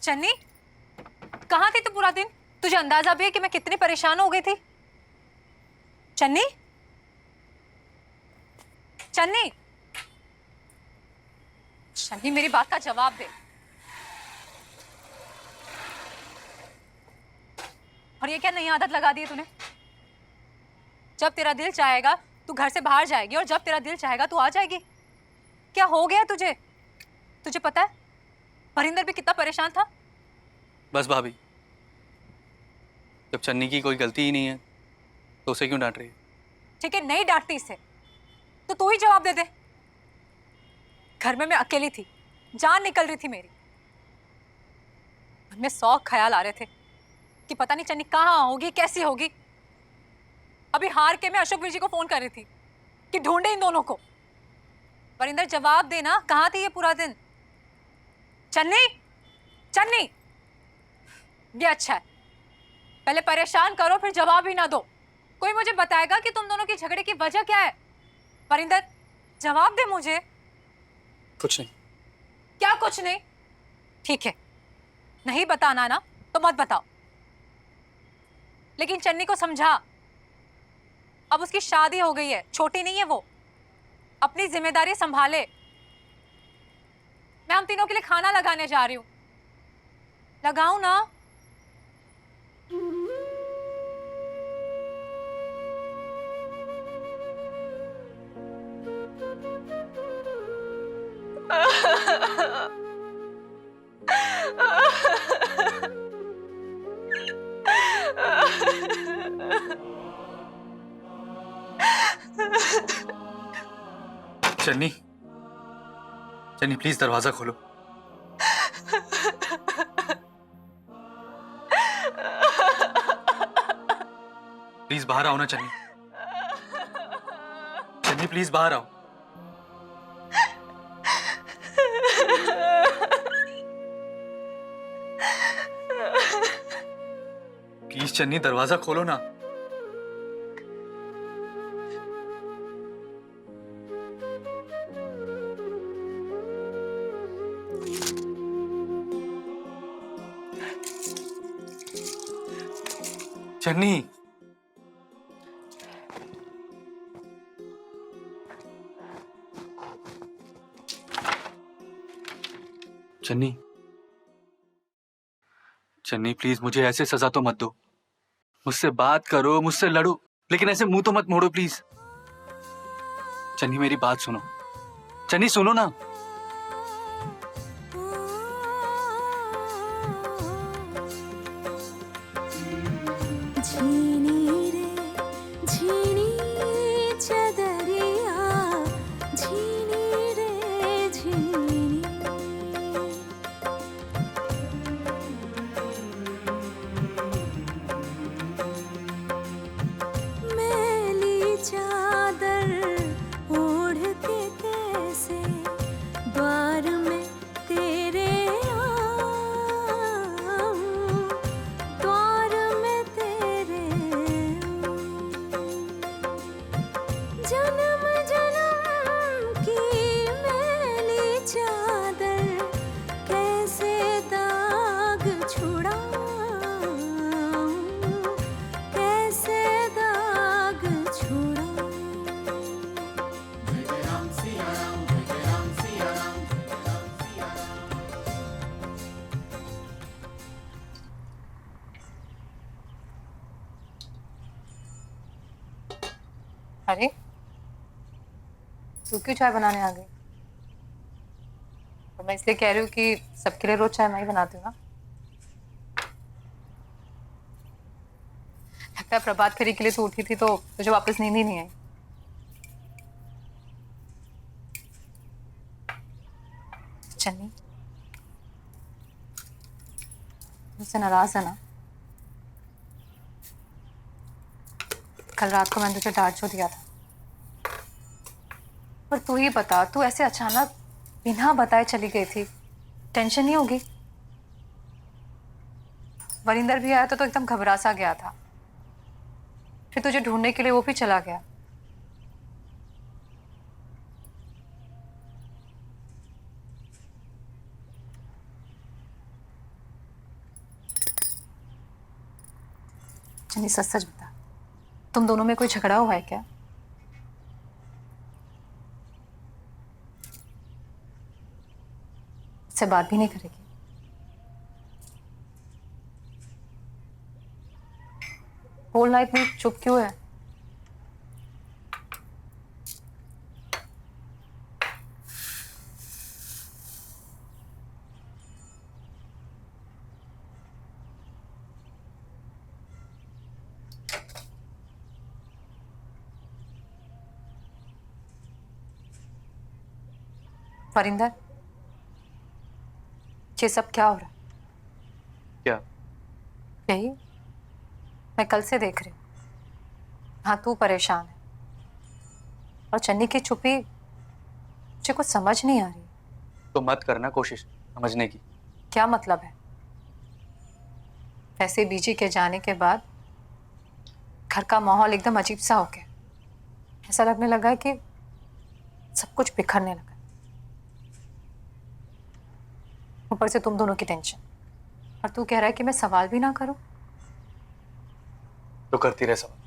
चन्नी, कहाँ थी तू पूरा दिन? तुझे अंदाजा भी है कि मैं कितनी परेशान हो गई थी? चन्नी, चन्नी, चन्नी, मेरी बात का जवाब दे। और ये क्या नई आदत लगा दी है तूने? जब तेरा दिल चाहेगा तू घर से बाहर जाएगी और जब तेरा दिल चाहेगा तू आ जाएगी। क्या हो गया तुझे? तुझे पता है वरिंदर भी कितना परेशान था? बस भाभी, जब चन्नी की कोई गलती ही नहीं है तो उसे क्यों डांट रही है? ठीक है, नहीं डांटती इसे तो तू ही जवाब दे दे। घर में मैं अकेली थी, जान निकल रही थी मेरी। मन में 100 ख्याल आ रहे थे कि पता नहीं चन्नी कहाँ होगी, कैसी होगी। अभी हार के मैं अशोक वीर जी को फोन कर रही थी कि ढूंढे इन दोनों को। वरिंदर जवाब देना, कहाँ थी ये पूरा दिन? चन्नी, चन्नी, ये अच्छा है, पहले परेशान करो फिर जवाब ही ना दो। कोई मुझे बताएगा कि तुम दोनों की झगड़े की वजह क्या है? वरिंदर, जवाब दे मुझे। कुछ नहीं। क्या कुछ नहीं? ठीक है, नहीं बताना ना तो मत बताओ, लेकिन चन्नी को समझा, अब उसकी शादी हो गई है, छोटी नहीं है वो, अपनी जिम्मेदारी संभाले। मैं हम तीनों के लिए खाना लगाने जा रही हूं, लगाऊं ना? चन्नी, चन्नी प्लीज दरवाजा खोलो। प्लीज बाहर आओ ना चन्नी। चन्नी प्लीज बाहर आओ। प्लीज चन्नी दरवाजा खोलो ना। चन्नी, चन्नी, चन्नी प्लीज मुझे ऐसे सजा तो मत दो। मुझसे बात करो, मुझसे लड़ो, लेकिन ऐसे मुंह तो मत मोड़ो प्लीज। चन्नी मेरी बात सुनो। चन्नी सुनो ना। अरे, तू क्यों चाय बनाने आ गई? तो मैं इसलिए कह रही हूँ कि सबके लिए रोज चाय मैं ही बनाती हूँ ना। लगता है प्रभात फेरी के लिए तू उठी थी तो तुझे वापस नींद ही नहीं आई। चन्नी, मुझसे नाराज है ना? कल रात को मैंने तुझे डांट जो दिया था, पर तू ही बता, तू ऐसे अचानक बिना बताए चली गई थी, टेंशन नहीं होगी? वरिंदर भी आया तो एकदम घबरा सा गया था, फिर तुझे ढूंढने के लिए वो भी चला गया। चन्नी सच सच बता, तुम दोनों में कोई झगड़ा हुआ है क्या? उससे बात भी नहीं करेगी? बोलना इतनी चुप क्यों है? वरिंदर, ये सब क्या हो रहा है? क्या? यही, मैं कल से देख रही हूँ। हाँ, तू परेशान है और चन्नी की चुप्पी मुझे कुछ समझ नहीं आ रही। तो मत करना कोशिश समझने की। क्या मतलब है? वैसे बीजी के जाने के बाद घर का माहौल एकदम अजीब सा हो गया। ऐसा लगने लगा है कि सब कुछ बिखरने लगा। ऊपर से तुम दोनों की टेंशन, और तू कह रहा है कि मैं सवाल भी ना करूं? तो करती रहे सवाल,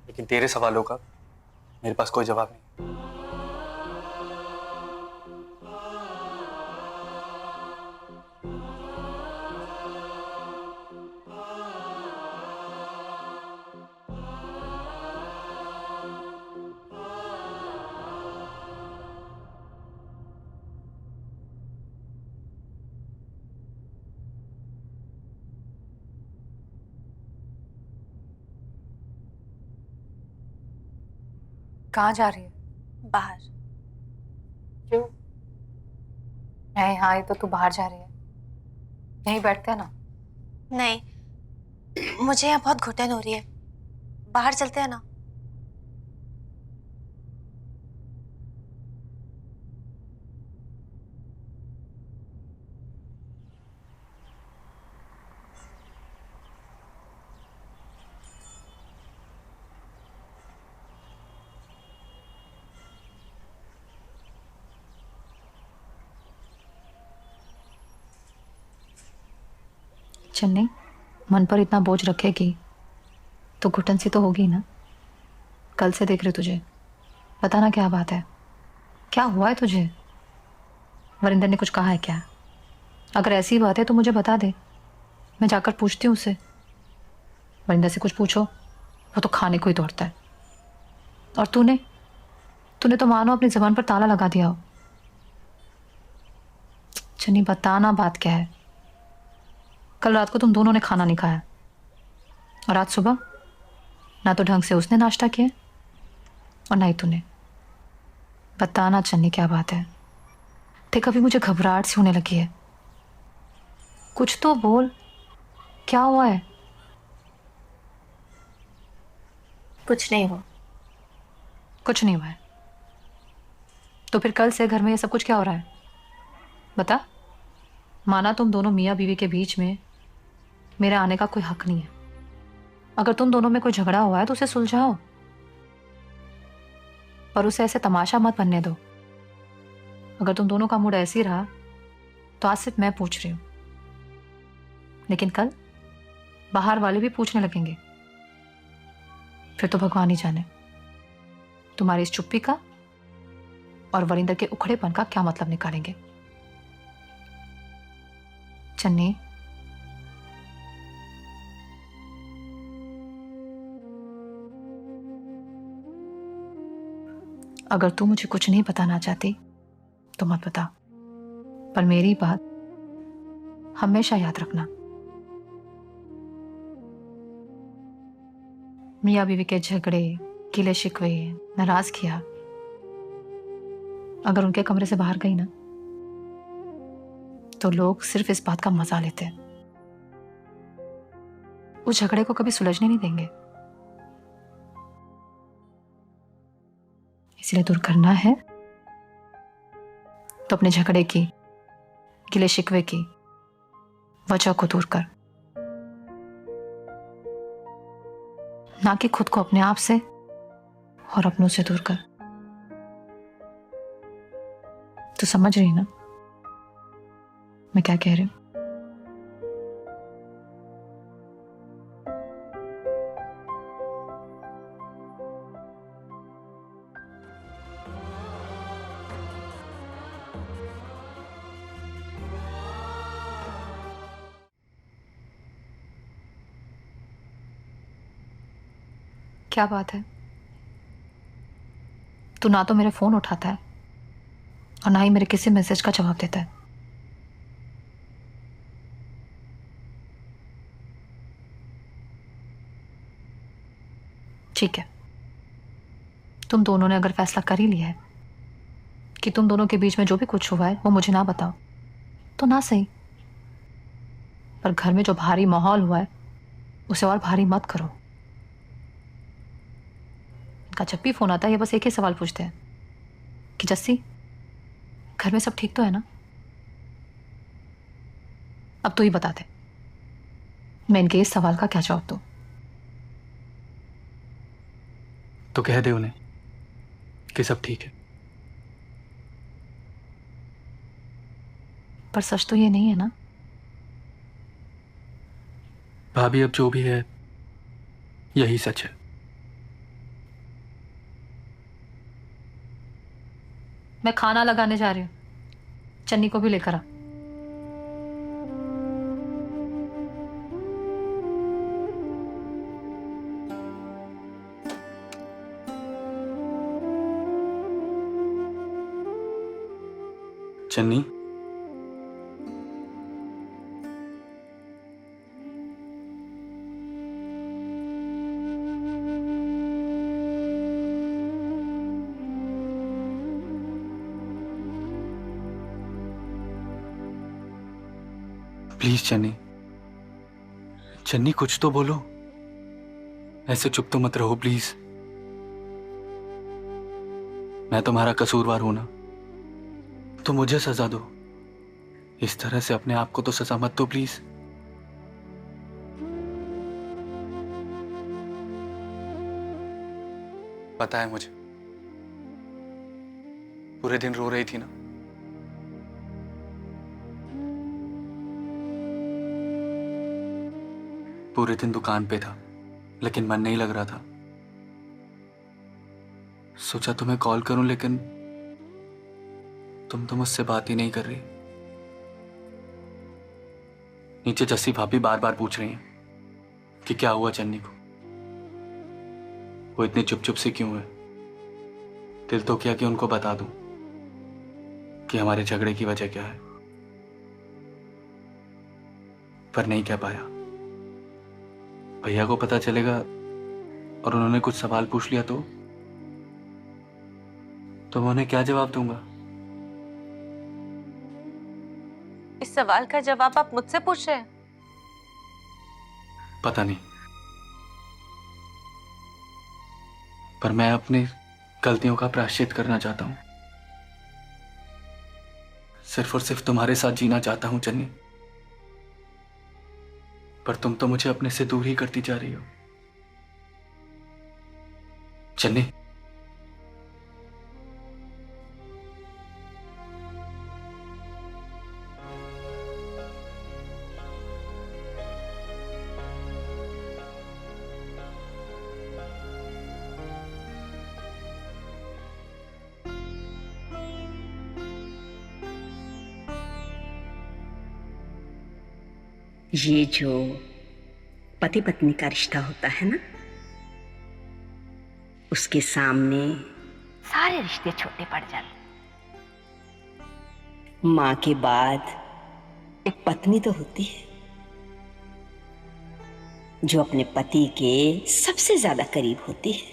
लेकिन तेरे सवालों का मेरे पास कोई जवाब नहीं। कहाँ जा रही है? बाहर। क्यों? मैं यहाँ आई तो तू बाहर जा रही है? यहीं बैठते हैं ना। नहीं, मुझे यहाँ बहुत घुटन हो रही है, बाहर चलते हैं ना। चन्नी, मन पर इतना बोझ रखेगी तो घुटन सी तो होगी ना। कल से देख रही तुझे, पता ना क्या बात है। क्या हुआ है तुझे? वरिंदर ने कुछ कहा है क्या? अगर ऐसी बात है तो मुझे बता दे, मैं जाकर पूछती हूँ उससे। वरिंदर से कुछ पूछो, वो तो खाने को ही दौड़ता है। और तूने तूने तो मानो अपनी जबान पर ताला लगा दिया हो। चन्नी, बताना बात क्या है। कल रात को तुम दोनों ने खाना नहीं खाया, और आज सुबह ना तो ढंग से उसने नाश्ता किया और ना ही तूने। बताना चन्नी, क्या बात है। देख, अभी मुझे घबराहट सी होने लगी है। कुछ तो बोल, क्या हुआ है? कुछ नहीं हुआ। कुछ नहीं हुआ है तो फिर कल से घर में ये सब कुछ क्या हो रहा है? बता। माना तुम दोनों मियाँ बीवी के बीच में मेरे आने का कोई हक नहीं है। अगर तुम दोनों में कोई झगड़ा हुआ है तो उसे सुलझाओ, पर उसे ऐसे तमाशा मत बनने दो। अगर तुम दोनों का मूड ऐसे ही रहा तो आज सिर्फ मैं पूछ रही हूं, लेकिन कल बाहर वाले भी पूछने लगेंगे। फिर तो भगवान ही जाने तुम्हारी इस चुप्पी का और वरिंदर के उखड़ेपन का क्या मतलब निकालेंगे। चन्नी, अगर तू मुझे कुछ नहीं बताना चाहती तो मत बता, पर मेरी बात हमेशा याद रखना। मियाँ बीवी के झगड़े, गिले शिकवे, नाराजगियां अगर उनके कमरे से बाहर गई ना तो लोग सिर्फ इस बात का मजा लेते हैं। उस झगड़े को कभी सुलझने नहीं देंगे। इसलिए दूर करना है तो अपने झगड़े की, गिले शिकवे की वजह को दूर कर, ना कि खुद को अपने आप से और अपनों से दूर कर। तू समझ रही ना मैं क्या कह रही हूं? क्या बात है? तू ना तो मेरे फोन उठाता है और ना ही मेरे किसी मैसेज का जवाब देता है। ठीक है, तुम दोनों ने अगर फैसला कर ही लिया है कि तुम दोनों के बीच में जो भी कुछ हुआ है वो मुझे ना बताओ, तो ना सही, पर घर में जो भारी माहौल हुआ है उसे और भारी मत करो। इनका जब भी फोन आता है ये बस एक ही सवाल पूछते हैं कि जस्सी, घर में सब ठीक तो है ना? अब तो ही बता दे, मैं इनके इस सवाल का क्या जवाब दूं? तो कह दे उन्हें कि सब ठीक है। पर सच तो ये नहीं है ना। भाभी, अब जो भी है यही सच है। मैं खाना लगाने जा रही हूँ, चन्नी को भी लेकर आ। चन्नी, प्लीज चन्नी, चन्नी कुछ तो बोलो। ऐसे चुप तो मत रहो प्लीज। मैं तुम्हारा कसूरवार हूं ना, तो मुझे सजा दो। इस तरह से अपने आप को तो सजा मत दो प्लीज। पता है मुझे, पूरे दिन रो रही थी ना। पूरे दिन दुकान पे था, लेकिन मन नहीं लग रहा था। सोचा तुम्हें कॉल करूं, लेकिन तुम तो मुझसे बात ही नहीं कर रही। नीचे जस्सी भाभी बार बार पूछ रही हैं कि क्या हुआ चन्नी को, वो इतनी चुप चुप सी क्यों है। दिल तो किया कि उनको बता दूं कि हमारे झगड़े की वजह क्या है, पर नहीं कह पाया। भैया को पता चलेगा और उन्होंने कुछ सवाल पूछ लिया तो मैं उन्हें क्या जवाब दूंगा? इस सवाल का जवाब आप मुझसे पूछ रहे हैं? पता नहीं, पर मैं अपनी गलतियों का प्रायश्चित करना चाहता हूं। सिर्फ और सिर्फ तुम्हारे साथ जीना चाहता हूं चन्नी, पर तुम तो मुझे अपने से दूर ही करती जा रही हो। चन्नी, ये जो पति पत्नी का रिश्ता होता है ना, उसके सामने सारे रिश्ते छोटे पड़ जाते। माँ के बाद एक पत्नी तो होती है जो अपने पति के सबसे ज्यादा करीब होती है।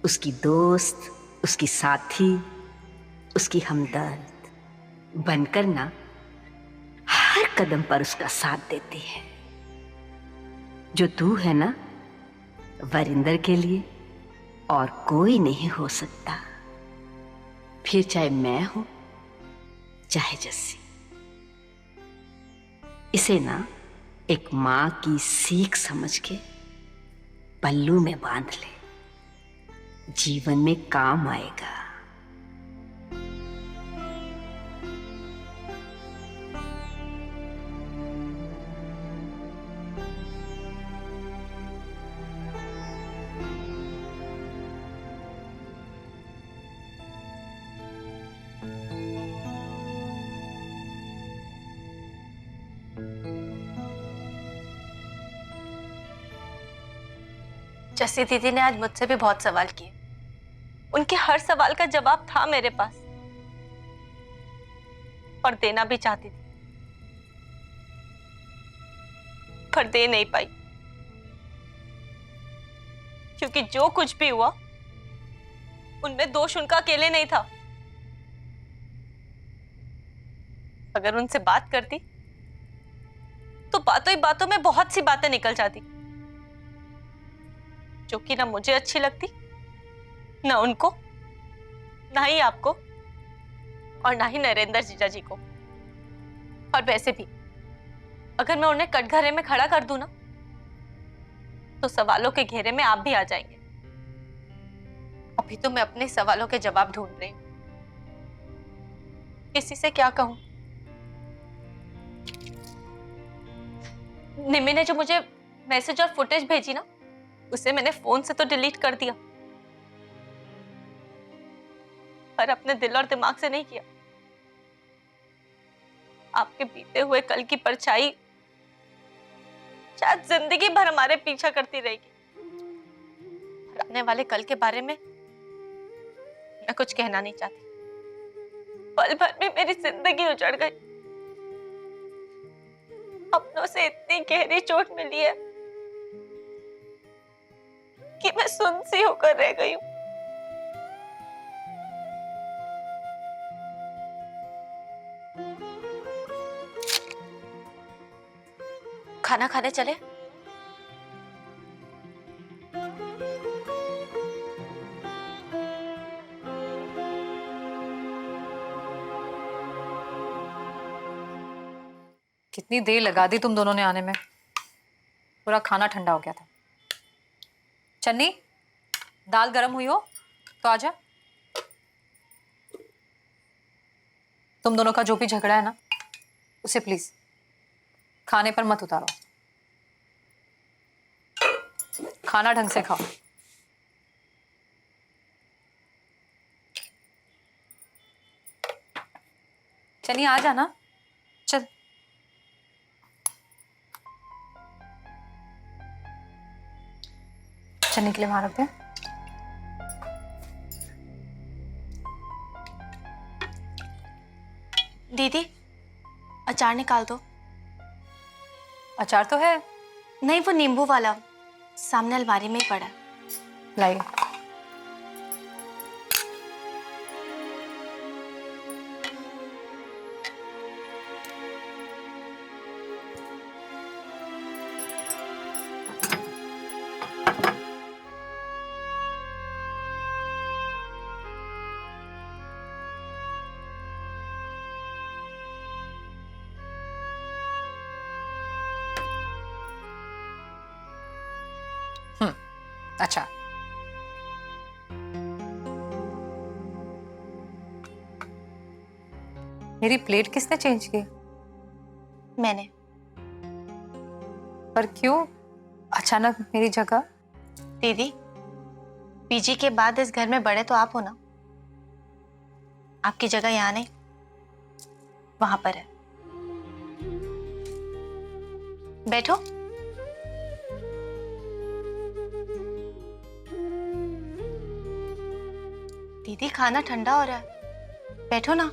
उसकी दोस्त, उसकी साथी, उसकी हमदर्द बनकर ना हर कदम पर उसका साथ देती है। जो तू है ना, वरिंदर के लिए और कोई नहीं हो सकता, फिर चाहे मैं हूं चाहे जस्सी। इसे ना एक मां की सीख समझ के पल्लू में बांध ले, जीवन में काम आएगा। जस्सी दीदी ने आज मुझसे भी बहुत सवाल किए। उनके हर सवाल का जवाब था मेरे पास और देना भी चाहती थी, पर दे नहीं पाई, क्योंकि जो कुछ भी हुआ उनमें दोष उनका अकेले नहीं था। अगर उनसे बात करती तो बातों ही बातों में बहुत सी बातें निकल जाती, जो कि ना मुझे अच्छी लगती, ना उनको, ना ही आपको, और ना ही नरेंद्र जीजा जी को। और वैसे भी अगर मैं उन्हें कटघरे में खड़ा कर दूं ना, तो सवालों के घेरे में आप भी आ जाएंगे। अभी तो मैं अपने सवालों के जवाब ढूंढ रही हूं, किसी से क्या कहूं। निम्मी ने जो मुझे मैसेज और फुटेज भेजी ना, उसे मैंने फोन से तो डिलीट कर दिया, पर अपने दिल और दिमाग से नहीं किया। आपके बीते हुए कल की परछाई शायद जिंदगी भर हमारे पीछा करती रहेगी। और आने वाले कल के बारे में मैं कुछ कहना नहीं चाहती। पल भर में मेरी जिंदगी उजड़ गई। अपनों से इतनी गहरी चोट मिली है कि मैं सुन सी होकर रह गई हूं। खाना खाने चले? कितनी देर लगा दी तुम दोनों ने आने में, पूरा खाना ठंडा हो गया था। चन्नी, दाल गर्म हुई हो तो आजा। तुम दोनों का जो भी झगड़ा है ना, उसे प्लीज खाने पर मत उतारो। खाना ढंग से खाओ। चन्नी आ जाना, चल। चन्नी के लिए वहां रख दे। दीदी, अचार निकाल दो। अचार तो है। नहीं, वो नींबू वाला सामने अलमारी में ही पड़ा है। लाइए। अच्छा, मेरी प्लेट किसने चेंज की? मैंने। पर क्यों अचानक मेरी जगह? दीदी, पीजी के बाद इस घर में बड़े तो आप हो ना। आपकी जगह यहाँ नहीं, वहां पर है। बैठो। दीदी, खाना ठंडा हो रहा है, बैठो ना।